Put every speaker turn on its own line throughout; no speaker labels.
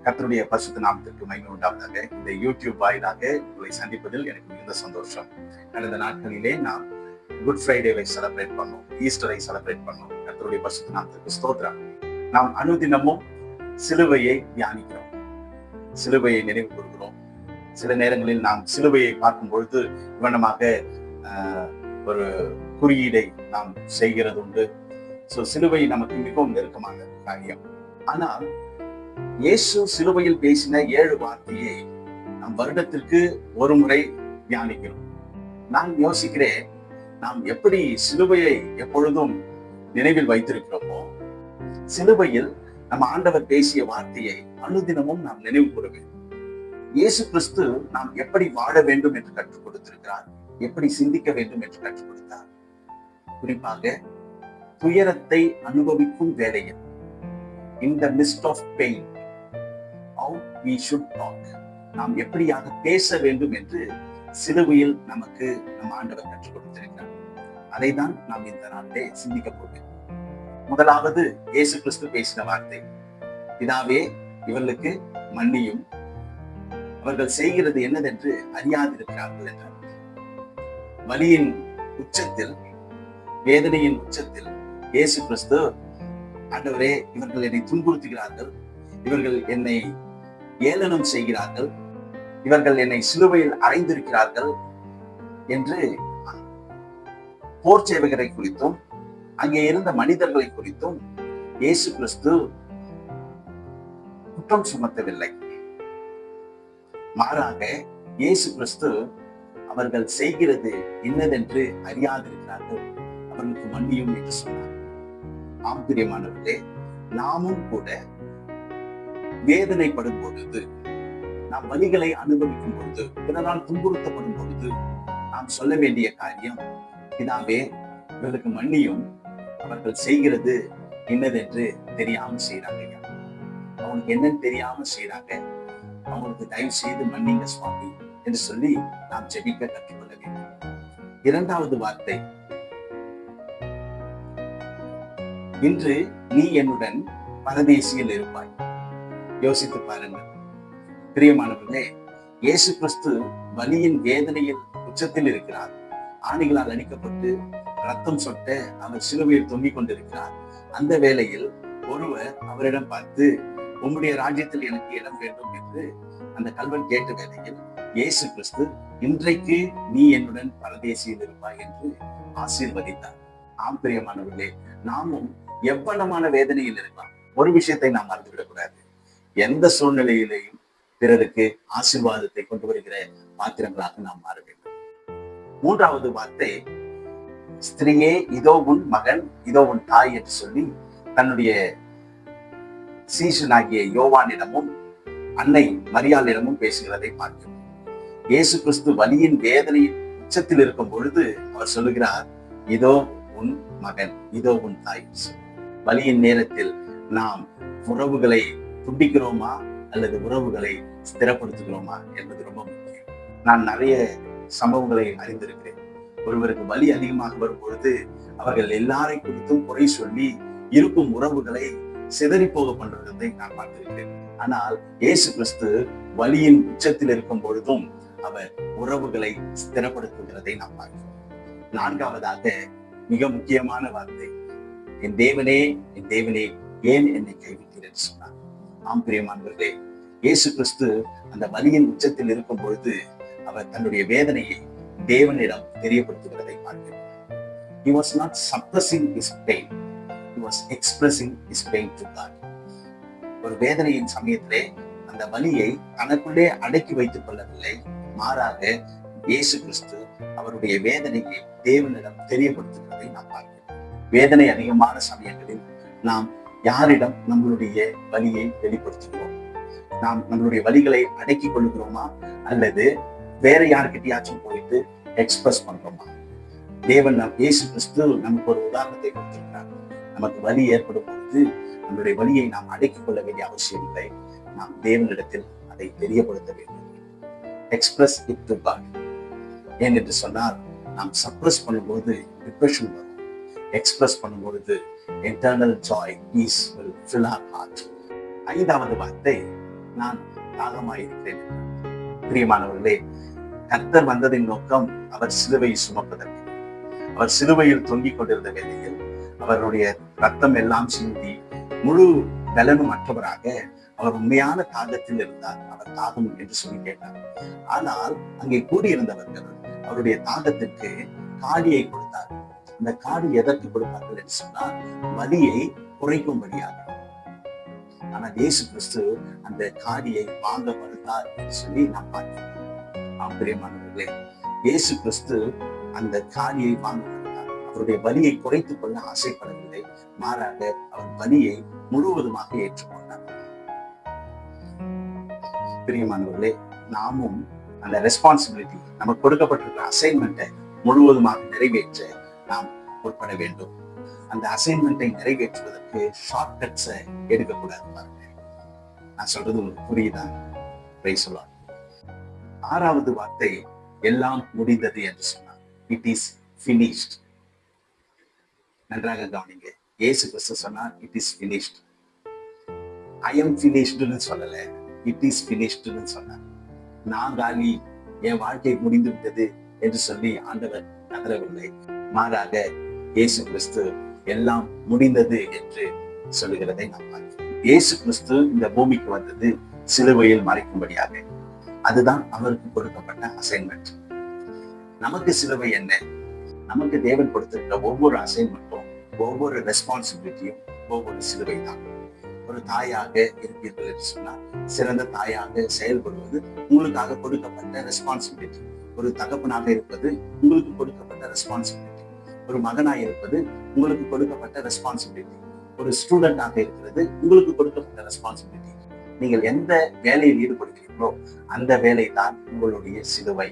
கர்த்தருடைய பரிசுத்த நாமத்திற்கு மகிமை உண்டாவதாக. இந்த யூடியூப் வாயிலாக உங்களை சந்திப்பதில் எனக்கு மிகுந்த சந்தோஷம். கடந்த நாட்களிலே நாம் குட் ஃப்ரைடேவை செலிப்ரேட் பண்ணோம், ஈஸ்டரை செலிப்ரேட் பண்ணோம். கர்த்தருடைய பரிசுத்த நாமத்திற்கு ஸ்தோத்திரம். நாம் அனுதினமும் சிலுவையை தியானிக்கிறோம், சிலுவையை நினைவு கூறுகிறோம். சில நேரங்களில் நாம் சிலுவையை பார்க்கும் பொழுது இவனமாக ஒரு குறியீடை நாம் செய்கிறது உண்டு. சிலுவை நமக்கு மிகவும் நெருக்கமான காரியம். ஆனால் இயேசு சிலுவையில் பேசின 7 வார்த்தையை நாம் வருடத்திற்கு ஒரு முறை தியானிக்கிறோம். நான் யோசிக்கிறேன், நாம் எப்படி சிலுவையை எப்பொழுதும் நினைவில் வைத்திருக்கிறோமோ, சிலுவையில் நம்ம ஆண்டவர் பேசிய வார்த்தையை அனுதினமும் நாம் நினைவு கூற வேண்டும். இயேசு கிறிஸ்து நாம் எப்படி வாழ வேண்டும் என்று கற்றுக் கொடுத்திருக்கிறார், எப்படி சிந்திக்க வேண்டும் என்று கற்றுக் கொடுத்தார். குறிப்பாக துயரத்தை அனுபவிக்கும் வேளையில், in the midst of pain, how we should talk, நாம் எப்படியாக பேச வேண்டும் என்று சிலுவையில் நமக்கு நம் ஆண்டவர் கற்றுக் கொடுத்திருக்கிறார். அதை தான் நாம் இந்த நாளிலே சிந்திக்க போகிறோம். முதலாவது இயேசு கிறிஸ்து பேசின வார்த்தை, பிதாவே இவர்களுக்கு மன்னியும், அவர்கள் செய்கிறது என்னதென்று அறியாதிருக்கிறார்கள் என்றார். வலியின் உச்சத்தில், வேதனையின் உச்சத்தில் இயேசு கிறிஸ்து, ஆண்டவரே இவர்கள் என்னை துன்புறுத்துகிறார்கள், இவர்கள் என்னை ஏளனம் செய்கிறார்கள், இவர்கள் என்னை சிலுவையில் அறைந்திருக்கிறார்கள் என்று போர் சேவகரை குறித்தும் அங்கே இருந்த மனிதர்களை குறித்தும் இயேசு கிறிஸ்து குற்றம் சுமத்தவில்லை. மாறாக இயேசு கிறிஸ்து அவர்கள் செய்கிறது என்னதென்று அறியாதிருக்கிறார்கள், அவர்களுக்கு மன்னியும் என்று சொன்னார். ஆம் பிரியமானவர்களே, நாமும் கூட வேதனைப்படும் பொழுது, நாம் வலிகளை அனுபவிக்கும் பொழுது, பிறரால் துன்புறுத்தப்படும் பொழுது நாம் சொல்ல வேண்டிய காரியம், பிதாவே இவர்களுக்கு மன்னியும், அவர்கள் செய்கிறது என்னதென்று தெரியாம செய்யறாங்க. அவங்களுக்கு என்னன்னு தெரியாம செய்யறாங்க, அவங்களுக்கு தயவு செய்து மன்னிங்க சுவாமி என்று சொல்லி நாம் ஜெபிக்க கற்றுக்கொள்ள வேண்டும். இரண்டாவது வார்த்தை, இன்று நீ என்னுடன் பரதேசியில் இருப்பாய். யோசித்து பாருங்கள் பிரியமானவர்களே, இயேசு கிறிஸ்து வலியின் வேதனையில் உச்சத்தில் இருக்கிறார். ஆணிகளால் அடிக்கப்பட்டு ரத்தம் சொட்ட அவர் சிலுவையில் தொங்கிக் கொண்டிருக்கிறார். அந்த வேளையில் ஒருவர் அவரிடம் பார்த்து, உம்முடைய ராஜ்யத்தில் எனக்கு இடம் வேண்டும் என்று அந்த கல்வன் கேட்ட வேளையில் இயேசு கிறிஸ்து, இன்றைக்கு நீ என்னுடன் பரதேசியில் இருப்பாய் என்று ஆசீர்வதித்தார். ஆம் பிரியமானவர்களே, நாமும் எவ்வளமான வேதனையில் இருக்கலாம். ஒரு விஷயத்தை நாம் மறந்துவிடக் கூடாது, எந்த சூழ்நிலையிலையும் பிறருக்கு ஆசீர்வாதத்தை கொண்டு வருகிற பாத்திரங்களாக நாம் மாற வேண்டும். மூன்றாவது வார்த்தை, ஸ்திரீயே இதோ உன் மகன், இதோ உன் தாய் என்று சொல்லி தன்னுடைய சீஷனாகிய யோவானிடமும் அன்னை மரியாளிடமும் பேசுகிறதை பார்க்கிறோம். இயேசு கிறிஸ்து வலியின் வேதனையின் உச்சத்தில் இருக்கும் பொழுது அவர் சொல்லுகிறார், இதோ உன் மகன், இதோ உன் தாய். வலியின் நேரத்தில் நாம் உறவுகளை துண்டிக்கிறோமா அல்லது உறவுகளை ஸ்திரப்படுத்துகிறோமா என்பது ரொம்ப முக்கியம். நான் நிறைய சம்பவங்களை அறிந்திருக்கிறேன். ஒருவருக்கு வலி அதிகமாக வரும் பொழுது அவர்கள் எல்லாரை குறித்தும் குறை சொல்லி இருக்கும் உறவுகளை சிதறி போக பண்றதை நான் பார்த்திருக்கிறேன். ஆனால் இயேசு கிறிஸ்து வலியின் உச்சத்தில் இருக்கும் பொழுதும் அவர் உறவுகளை ஸ்திரப்படுத்துகிறதை நாம் பார்க்கிறோம். நான்காவதாக மிக முக்கியமான வார்த்தை, என் தேவனே என் தேவனே ஏன் என்னை கைவிட்டீர் என்று சொன்னார். ஆம் பிரியமானவர்களே, இயேசு கிறிஸ்து அந்த வலியின் உச்சத்தில் இருக்கும் பொழுது அவர் தன்னுடைய வேதனையை தேவனிடம் தெரியப்படுத்துகிறதை பார்க்கிறோம். He was not suppressing his pain, he was expressing his pain to God. ஒரு வேதனையின் சமயத்திலே அந்த வலியை தனக்குள்ளே அடக்கி வைத்துக் கொள்ளவில்லை, மாறாக இயேசு கிறிஸ்து அவருடைய வேதனையை தேவனிடம் தெரியப்படுத்துகிறதை நாம் பார்க்கிறோம். வேதனை அதிகமான சமயங்களில் நாம் யாரிடம் நம்மளுடைய வலியை வெளிப்படுத்துகிறோம்? நாம் நம்மளுடைய வலிகளை அடக்கி கொள்ளுகிறோமா அல்லது வேற யாருக்கிட்டையாச்சும் போயிட்டு எக்ஸ்பிரஸ் பண்றோமா? தேவன் இயேசு கிறிஸ்து நமக்கு ஒரு உதாரணத்தை கொடுத்திருக்கிறார். நமக்கு வலி ஏற்படும் பொழுது நம்மளுடைய வலியை நாம் அடக்கிக் கொள்ள வேண்டிய அவசியம் இல்லை, நாம் தேவனிடத்தில் அதை தெரியப்படுத்த வேண்டும். Express it to God. ஏன் என்று சொன்னால், நாம் சப்ரஸ் பண்ணும்போது டிப்ரெஷன் வரும், எக்ஸ்பிரஸ் பண்ணும்பொழுது eternal joy, peace will fill our heart. ஐந்தாவது வார்த்தை, நான் தாகமாயிருக்கிறேன் என்றார். பிரியமானவர்களே, கர்த்தர் வந்ததின் நோக்கம் அவர் சிலுவையை சுமப்பதற்கு. அவர் சிலுவையில் தொங்கிக் கொண்டிருந்த வேளையில் அவருடைய ரத்தம் எல்லாம் சிந்தி முழு பலனும் அற்றவராக அவர் உண்மையான தாகத்தில் இருந்தார். அவர் தாகம் என்று சொல்லி கேட்டார். ஆனால் அங்கே கூடியிருந்தவர்கள் அவருடைய தாகத்திற்கு காடியை கொடுத்தார். இந்த காடி எதற்கு கொடுத்தார்கள் என்று சொன்னால் வலியை குறைக்கும்படியாக. ஆனால் இயேசு கிறிஸ்து அந்த காடியை வாங்க மறுத்தார் என்று சொல்லி நாம் பார்க்கிறோம். பிரியமானவர்களே, இயேசு கிறிஸ்து அந்த காடியை வாங்க மறுத்தார். அவருடைய வலியை குறைத்துக் கொள்ள ஆசைப்படவில்லை. மாறாக அவர் வலியை முழுவதுமாக ஏற்றுக்கொண்டார். பிரியமானவர்களே, நாமும் அந்த ரெஸ்பான்சிபிலிட்டி, நமக்கு கொடுக்கப்பட்டிருக்கிற அசைன்மெண்ட்டை முழுவதுமாக நிறைவேற்ற நாம் முற்பட வேண்டும். அந்த அசைன்மெண்ட்டை நிறைவேற்றுவதற்கு ஷார்ட் கட்ஸை எடுக்கக்கூடாது. பாருங்க, நான் சொல்றது உங்களுக்கு புரியுதா? சொல்லலாம். 6வது வார்த்தை எல்லாம் முடிந்தது என்று சொன்னார். It is finished. நன்றாக கவனிங்க. இயேசு கிறிஸ்து சொன்னார் it is finished. I am finishedன்னு சொல்லல, இட் இஸ் finished சொன்னார். நான் காலி, என் வாழ்க்கை முடிந்து விட்டது என்று சொல்லி ஆண்டவர் கதறவில்லை. மாறாக இயேசு கிறிஸ்து எல்லாம் முடிந்தது என்று சொல்லுகிறதை நாம் பார்க்கிறோம். இயேசு கிறிஸ்து இந்த பூமிக்கு வந்தது சிலுவையில் மறைக்கும்படியாக. அதுதான் அவருக்கு கொடுக்கப்பட்ட அசைன்மெண்ட். நமக்கு சிலுவை என்ன? நமக்கு தேவன் கொடுத்திருக்கிற ஒவ்வொரு அசைன்மெண்ட்டும், ஒவ்வொரு ரெஸ்பான்சிபிலிட்டியும் ஒவ்வொரு சிலுவை தான். ஒரு தாயாக இருப்பீர்கள் என்று சொன்னால் சிறந்த தாயாக செயல்படுவது உங்களுக்காக கொடுக்கப்பட்ட ரெஸ்பான்சிபிலிட்டி. ஒரு தகப்பனாக இருப்பது உங்களுக்கு கொடுக்கப்பட்ட ரெஸ்பான்சிபிலிட்டி. ஒரு மகனாக இருப்பது உங்களுக்கு கொடுக்கப்பட்ட ரெஸ்பான்சிபிலிட்டி. ஒரு ஸ்டூடெண்டாக இருக்கிறது உங்களுக்கு கொடுக்கப்பட்ட ரெஸ்பான்சிபிலிட்டி. நீங்கள் எந்த வேலையில் ஈடுபடுகிறீர்களோ அந்த வேலை தான் உங்களுடைய சிலுவை.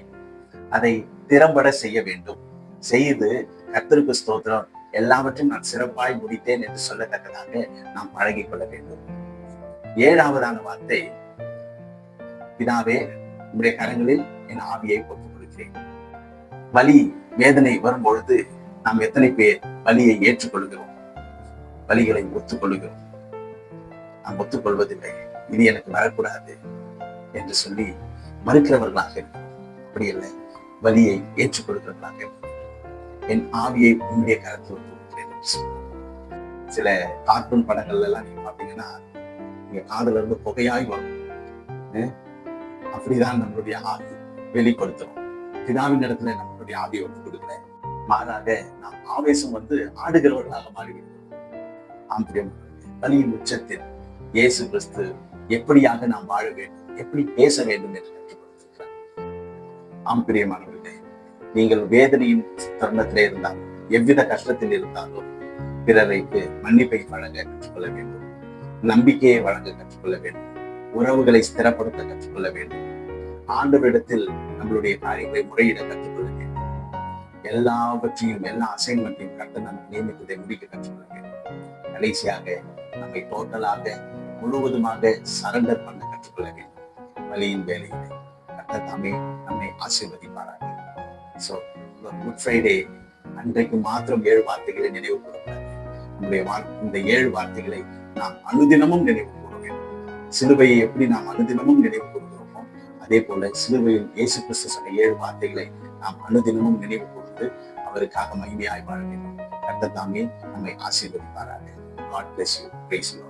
அதை திறம்பட செய்ய வேண்டும். செய்து கர்த்தருக்கு ஸ்தோத்திரம், எல்லாவற்றையும் நான் சிறப்பாய் முடித்தேன் என்று சொல்லத்தக்கதாக நாம் பழகிக் கொள்ள வேண்டும். 7வதான வார்த்தை, பிதாவே உம்முடைய கரங்களில் என் ஆவியை ஒப்புக் கொடுக்கிறேன். வலி வேதனை வரும் பொழுது நாம் எத்தனை பேர் வலியை ஏற்றுக்கொள்கிறோம்? வலிகளை ஒத்துக்கொள்கிறோம்? நாம் ஒத்துக்கொள்வதில்லை. இது எனக்கு வரக்கூடாது என்று சொல்லி மறுக்கிறவர்களாக இருக்கும். அப்படி இல்லை, வலியை ஏற்றுக்கொள்கிறவர்களாக இருக்கும். என் ஆவியை உன்னுடைய கரத்தில் ஒப்புக்கொடுக்கிறேன் என்று சொல்லுவோம். சில கார்ட்டூன் படங்கள்ல எல்லாம் நீங்க பாத்தீங்கன்னா நீங்க காதுல இருந்து புகையாய் வரும். அப்படிதான் நம்மளுடைய ஆவி வெளிப்படுத்தும். பிதாவின் இடத்துல நம்மளுடைய ஆவியை ஒப்புக் கொடுக்கிறேன். மாறாக நாம் ஆவேசம் ஆடுகிறவர்களாக மாறிவிடும். வலியின் உச்சத்தில் இயேசு கிறிஸ்து எப்படியாக நாம் வாழ வேண்டும், எப்படி பேச வேண்டும் என்று கற்றுக் கொடுத்திருக்கிறார். பிரியமானவர்களே, நீங்கள் வேதனையின் தருணத்திலே இருந்தாலும், எவ்வித கஷ்டத்தில் இருந்தாலும் பிறரைக்கு மன்னிப்பை வழங்க கற்றுக்கொள்ள வேண்டும். நம்பிக்கையை வழங்க கற்றுக்கொள்ள வேண்டும். உறவுகளை ஸ்திரப்படுத்த கற்றுக்கொள்ள வேண்டும். ஆண்டவரிடத்தில் நம்மளுடைய காரியங்களை முறையிட கற்றுக்கொள்ள வேண்டும். எல்லாவற்றையும், எல்லா அசைன்மெண்ட்டையும் கர்த்தர் நமக்கு நியமித்ததை முடிக்க கற்றுக்கொள்ள வேண்டும். கடைசியாக நம்மை டோட்டலாக முழுவதுமாக சரண்டர் பண்ண கற்றுக்கொள்ள வேண்டும். வலியின் வேலையிலே கர்த்தர் தாமே நம்மை ஆசீர்வதிப்பாராக. ஸோ குட் ஃப்ரைடே அன்றைக்கு மாத்திரம் 7 வார்த்தைகளை நினைவு கூறக்கூடாது. நம்முடைய இந்த 7 வார்த்தைகளை நாம் அனுதினமும் நினைவு கூற வேண்டும். சிலுவையை எப்படி நாம் அனுதினமும் நினைவு கூறுகிறோமோ அதே போல சிலுவையில் இயேசு கிறிஸ்து சொன்ன 7 வார்த்தைகளை நாம் அனுதினமும் நினைவு கூர்ந்து அவருக்காக மகிமையாய் வாழ வேண்டும். கர்த்தர் தாமே நம்மை ஆசீர்வதிப்பாராக. God bless you. Praise the Lord.